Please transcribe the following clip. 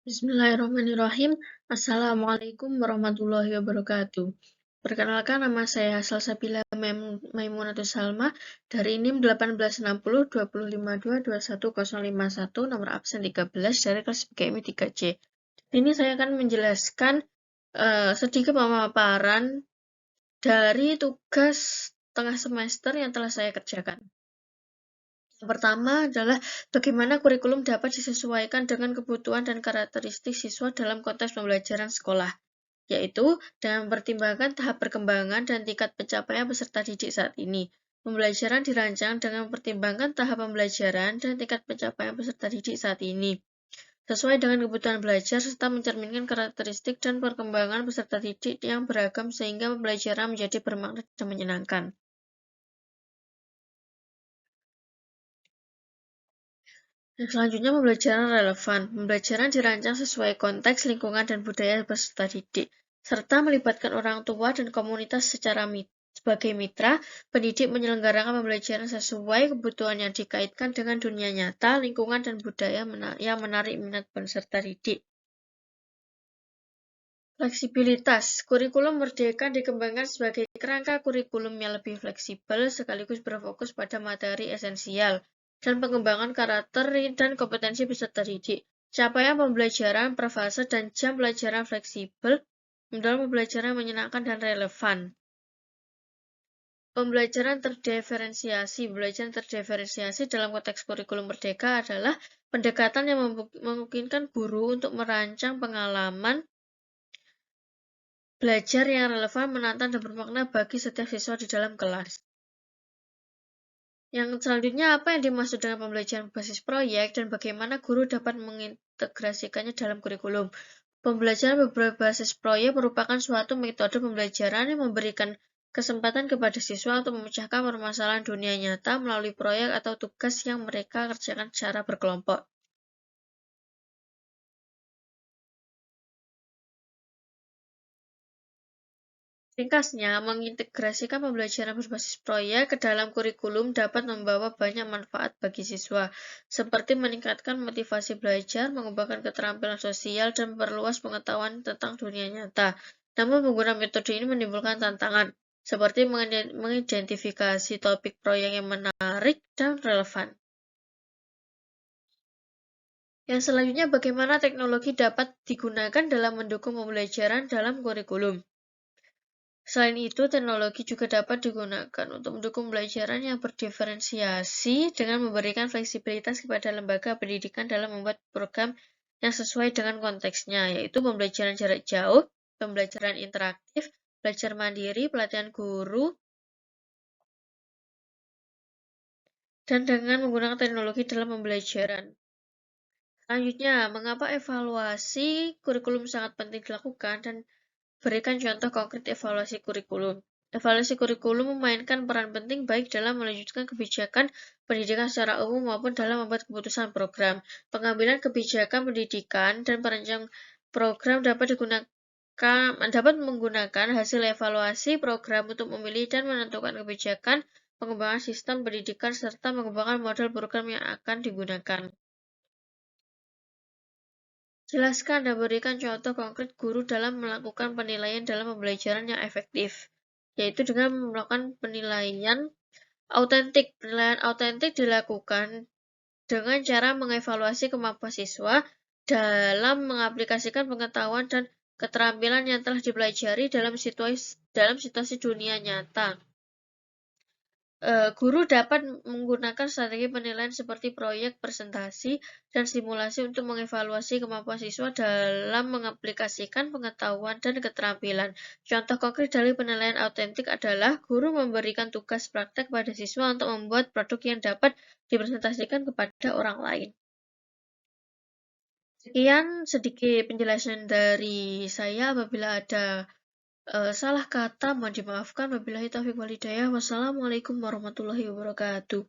Bismillahirrahmanirrahim. Assalamualaikum warahmatullahi wabarakatuh. Perkenalkan, nama saya Salsabila Maimunatus Salma dari NIM 1860 2522101, nomor absen 13 dari kelas PKMI 3C. Ini saya akan menjelaskan sedikit pemaparan dari tugas tengah semester yang telah saya kerjakan. Yang pertama adalah bagaimana kurikulum dapat disesuaikan dengan kebutuhan dan karakteristik siswa dalam konteks pembelajaran sekolah, yaitu dengan mempertimbangkan tahap perkembangan dan tingkat pencapaian peserta didik saat ini. Pembelajaran dirancang dengan mempertimbangkan tahap pembelajaran dan tingkat pencapaian peserta didik saat ini, sesuai dengan kebutuhan belajar serta mencerminkan karakteristik dan perkembangan peserta didik yang beragam sehingga pembelajaran menjadi bermakna dan menyenangkan. Selanjutnya, pembelajaran relevan. Pembelajaran dirancang sesuai konteks, lingkungan, dan budaya peserta didik, serta melibatkan orang tua dan komunitas sebagai mitra. Pendidik menyelenggarakan pembelajaran sesuai kebutuhan yang dikaitkan dengan dunia nyata, lingkungan, dan budaya yang menarik minat peserta didik. Fleksibilitas. Kurikulum merdeka dikembangkan sebagai kerangka kurikulum yang lebih fleksibel sekaligus berfokus pada materi esensial dan pengembangan karakter dan kompetensi peserta didik. Capaian pembelajaran per fase dan jam pelajaran fleksibel mendorong pembelajaran menyenangkan dan relevan. Pembelajaran terdiferensiasi dalam konteks kurikulum merdeka adalah pendekatan yang memungkinkan guru untuk merancang pengalaman belajar yang relevan, menantang, dan bermakna bagi setiap siswa di dalam kelas. Yang selanjutnya, apa yang dimaksud dengan pembelajaran berbasis proyek dan bagaimana guru dapat mengintegrasikannya dalam kurikulum? Pembelajaran berbasis proyek merupakan suatu metode pembelajaran yang memberikan kesempatan kepada siswa untuk memecahkan permasalahan dunia nyata melalui proyek atau tugas yang mereka kerjakan secara berkelompok. Ringkasnya, mengintegrasikan pembelajaran berbasis proyek ke dalam kurikulum dapat membawa banyak manfaat bagi siswa, seperti meningkatkan motivasi belajar, mengembangkan keterampilan sosial, dan memperluas pengetahuan tentang dunia nyata. Namun, penggunaan metode ini menimbulkan tantangan, seperti mengidentifikasi topik proyek yang menarik dan relevan. Yang selanjutnya, bagaimana teknologi dapat digunakan dalam mendukung pembelajaran dalam kurikulum. Selain itu, teknologi juga dapat digunakan untuk mendukung pembelajaran yang berdiferensiasi dengan memberikan fleksibilitas kepada lembaga pendidikan dalam membuat program yang sesuai dengan konteksnya, yaitu pembelajaran jarak jauh, pembelajaran interaktif, belajar mandiri, pelatihan guru, dan dengan menggunakan teknologi dalam pembelajaran. Selanjutnya, mengapa evaluasi kurikulum sangat penting dilakukan dan berikan contoh konkret evaluasi kurikulum. Evaluasi kurikulum memainkan peran penting baik dalam melanjutkan kebijakan pendidikan secara umum maupun dalam membuat keputusan program. Pengambilan kebijakan pendidikan dan perancang program dapat menggunakan hasil evaluasi program untuk memilih dan menentukan kebijakan pengembangan sistem pendidikan serta mengembangkan model program yang akan digunakan. Jelaskan dan berikan contoh konkret guru dalam melakukan penilaian dalam pembelajaran yang efektif, yaitu dengan melakukan penilaian autentik. Penilaian autentik dilakukan dengan cara mengevaluasi kemampuan siswa dalam mengaplikasikan pengetahuan dan keterampilan yang telah dipelajari dalam situasi dunia nyata. Guru dapat menggunakan strategi penilaian seperti proyek, presentasi, dan simulasi untuk mengevaluasi kemampuan siswa dalam mengaplikasikan pengetahuan dan keterampilan. Contoh konkret dari penilaian autentik adalah guru memberikan tugas praktek pada siswa untuk membuat produk yang dapat dipresentasikan kepada orang lain. Sekian sedikit penjelasan dari saya. Apabila ada salah kata mohon dimaafkan. Wabillahi taufiq wal hidayah. Wassalamualaikum warahmatullahi wabarakatuh.